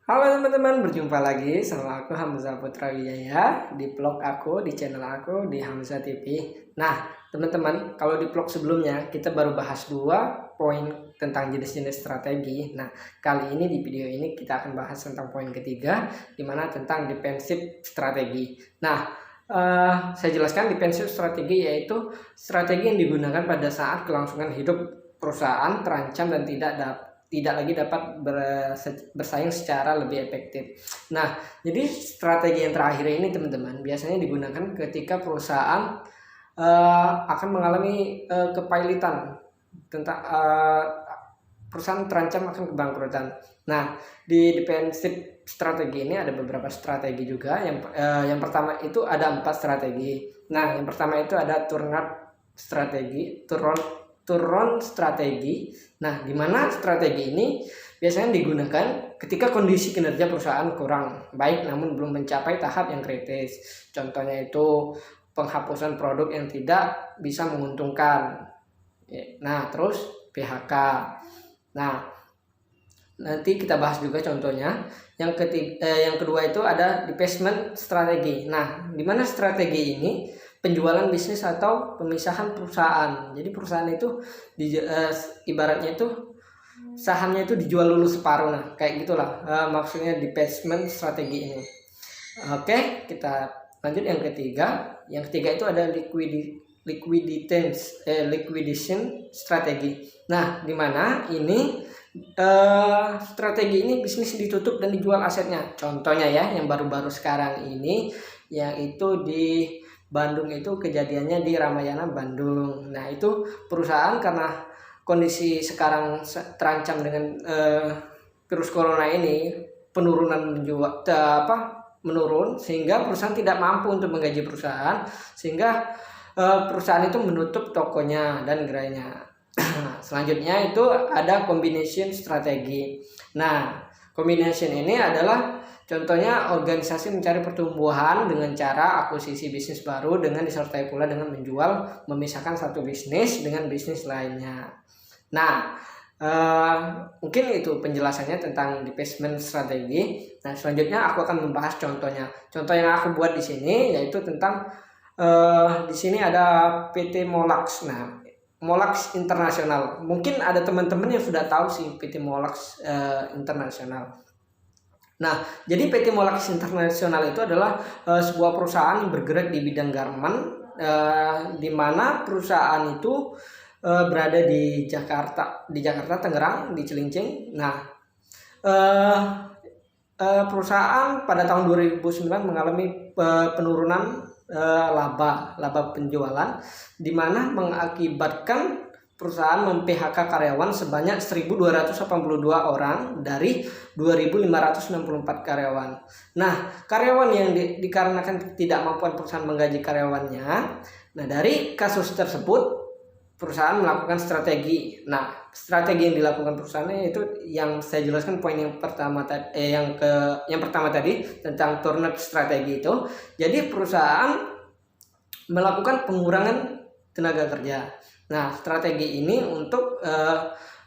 Halo teman-teman, berjumpa lagi sama aku Hamzah Putra Wijaya di vlog aku, di channel aku di Hamzah TV. Nah, teman-teman, kalau di vlog sebelumnya kita baru bahas 2 poin tentang jenis-jenis strategi. Nah, kali ini di video ini kita akan bahas tentang poin ketiga, dimana tentang defensive strategi. Nah, saya jelaskan defensive strategi yaitu strategi yang digunakan pada saat kelangsungan hidup perusahaan terancam dan tidak lagi dapat bersaing secara lebih efektif. Nah, jadi strategi yang terakhir ini teman-teman biasanya digunakan ketika perusahaan akan mengalami kepailitan, tentang perusahaan terancam akan kebangkrutan. Nah, di defensive strategi ini ada beberapa strategi juga. Yang pertama itu ada 4 strategi. Nah, yang pertama itu ada turnaround strategi, turun strategi. Nah, di mana strategi ini biasanya digunakan ketika kondisi kinerja perusahaan kurang baik namun belum mencapai tahap yang kritis. Contohnya itu penghapusan produk yang tidak bisa menguntungkan. Nah, terus PHK. Nah, nanti kita bahas juga contohnya. Yang kedua itu ada divestment strategi. Nah, di mana strategi ini penjualan bisnis atau pemisahan perusahaan. Jadi perusahaan itu ibaratnya itu sahamnya itu dijual dulu separuh. Nah, kayak gitulah maksudnya divestment strategi ini. Oke, kita lanjut yang ketiga. Yang ketiga itu ada liquidation strategi. Nah, di mana ini strategi ini bisnis ditutup dan dijual asetnya. Contohnya ya, yang baru-baru sekarang ini yang itu di Bandung itu kejadiannya di Ramayana Bandung. Nah, itu perusahaan karena kondisi sekarang terancam dengan virus corona ini, penurunan menurun sehingga perusahaan tidak mampu untuk menggaji perusahaan, sehingga perusahaan itu menutup tokonya dan gerainya. Selanjutnya itu ada combination strategi. Nah, combination ini adalah contohnya organisasi mencari pertumbuhan dengan cara akuisisi bisnis baru dengan disertai pula dengan menjual, memisahkan satu bisnis dengan bisnis lainnya. Nah, mungkin itu penjelasannya tentang divestment strategi. Nah, selanjutnya aku akan membahas contohnya. Contoh yang aku buat di sini yaitu tentang di sini ada PT Molax. Nah, Molax Internasional. Mungkin ada teman-teman yang sudah tahu sih PT Molax Internasional. Nah, jadi PT Molax Internasional itu adalah sebuah perusahaan yang bergerak di bidang garment, di mana perusahaan itu berada di Jakarta, Tangerang, di Cilincing. Nah, perusahaan pada tahun 2009 mengalami penurunan laba penjualan, di mana mengakibatkan perusahaan mem-PHK karyawan sebanyak 1.282 orang dari 2.564 karyawan. Nah, karyawan yang dikarenakan tidak mampu perusahaan menggaji karyawannya. Nah, dari kasus tersebut perusahaan melakukan strategi. Nah, strategi yang dilakukan perusahaannya itu yang saya jelaskan poin yang pertama yang pertama tadi tentang turnout strategi itu. Jadi perusahaan melakukan pengurangan tenaga kerja. Nah, strategi ini untuk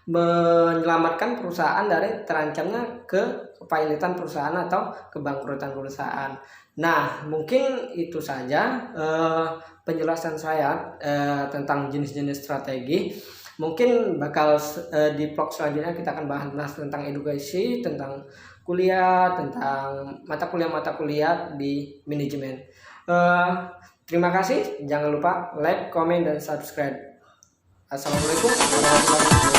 menyelamatkan perusahaan dari terancamnya kepailitan perusahaan atau kebangkrutan perusahaan. Nah, mungkin itu saja penjelasan saya tentang jenis-jenis strategi. Mungkin bakal di vlog selanjutnya kita akan bahas tentang edukasi, tentang kuliah, tentang mata kuliah di manajemen. Terima kasih, jangan lupa like, comment, dan subscribe. Assalamualaikum warahmatullahi wabarakatuh.